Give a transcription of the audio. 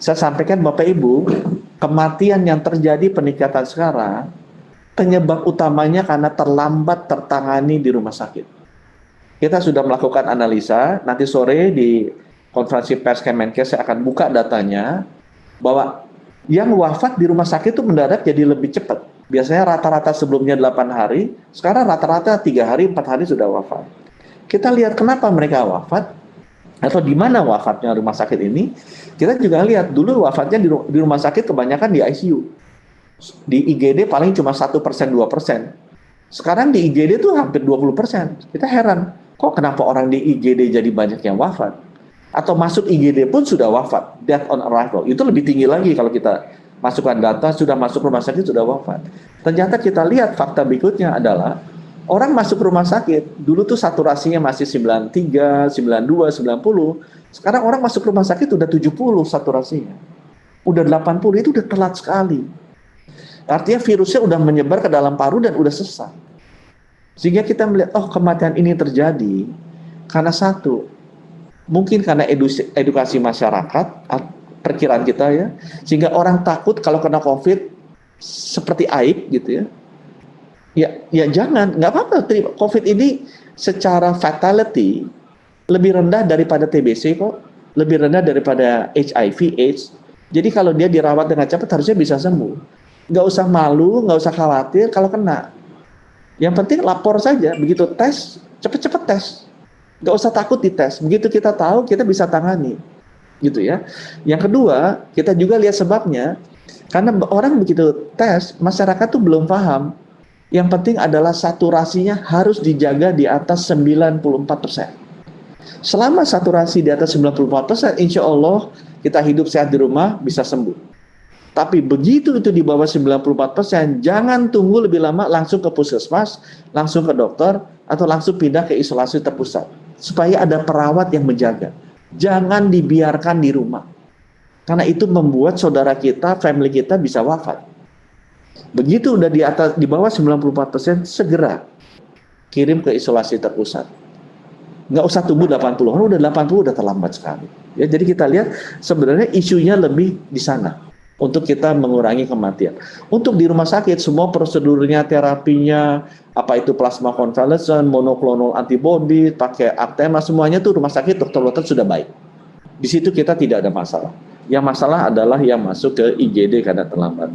Saya sampaikan Bapak Ibu, kematian yang terjadi peningkatan sekarang, penyebab utamanya karena terlambat tertangani di rumah sakit. Kita sudah melakukan analisa, nanti sore di konferensi pers Kemenkes saya akan buka datanya, bahwa yang wafat di rumah sakit itu mendadak jadi lebih cepat. Biasanya rata-rata sebelumnya 8 hari, sekarang rata-rata 3 hari, 4 hari sudah wafat. Kita lihat kenapa mereka wafat, atau di mana wafatnya rumah sakit ini. Kita juga lihat dulu wafatnya di rumah sakit kebanyakan di ICU. Di IGD paling cuma 1%, 2%. Sekarang di IGD tuh hampir 20%. Kita heran, kok kenapa orang di IGD jadi banyak yang wafat? Atau masuk IGD pun sudah wafat, death on arrival. Itu lebih tinggi lagi kalau kita masukkan data, sudah masuk rumah sakit, sudah wafat. Ternyata kita lihat fakta berikutnya adalah, orang masuk rumah sakit, dulu tuh saturasinya masih 93, 92, 90. Sekarang orang masuk rumah sakit udah 70 saturasinya. Udah 80, itu udah telat sekali. Artinya virusnya udah menyebar ke dalam paru dan udah sesak. Sehingga kita melihat, oh kematian ini terjadi karena satu, mungkin karena edukasi masyarakat, perkiraan kita ya, sehingga orang takut kalau kena COVID seperti aib gitu ya. Ya jangan, nggak apa-apa. COVID ini secara fatality lebih rendah daripada TBC kok, lebih rendah daripada HIV/AIDS. Jadi kalau dia dirawat dengan cepat harusnya bisa sembuh. Nggak usah malu, nggak usah khawatir kalau kena. Yang penting lapor saja, begitu tes, cepet-cepet tes. Nggak usah takut dites. Begitu kita tahu, kita bisa tangani. Gitu ya. Yang kedua, kita juga lihat sebabnya. Karena orang begitu tes, masyarakat tuh belum paham. Yang penting adalah saturasinya harus dijaga di atas 94%. Selama saturasi di atas 94%, insya Allah kita hidup sehat di rumah, bisa sembuh. Tapi begitu itu di bawah 94%, jangan tunggu lebih lama, langsung ke puskesmas, langsung ke dokter, atau langsung pindah ke isolasi terpusat. Supaya ada perawat yang menjaga. Jangan dibiarkan di rumah. Karena itu membuat saudara kita, family kita bisa wafat. Begitu udah di bawah 94%, segera kirim ke isolasi terpusat. Nggak usah tunggu 80, udah 80 udah terlambat sekali. Ya, jadi kita lihat sebenarnya isunya lebih di sana untuk kita mengurangi kematian. Untuk di rumah sakit semua prosedurnya, terapinya, apa itu plasma convalescent, monoklonal antibody, pakai Actema, semuanya tuh rumah sakit dokter-dokter sudah baik. Di situ kita tidak ada masalah. Yang masalah adalah yang masuk ke IGD karena terlambat.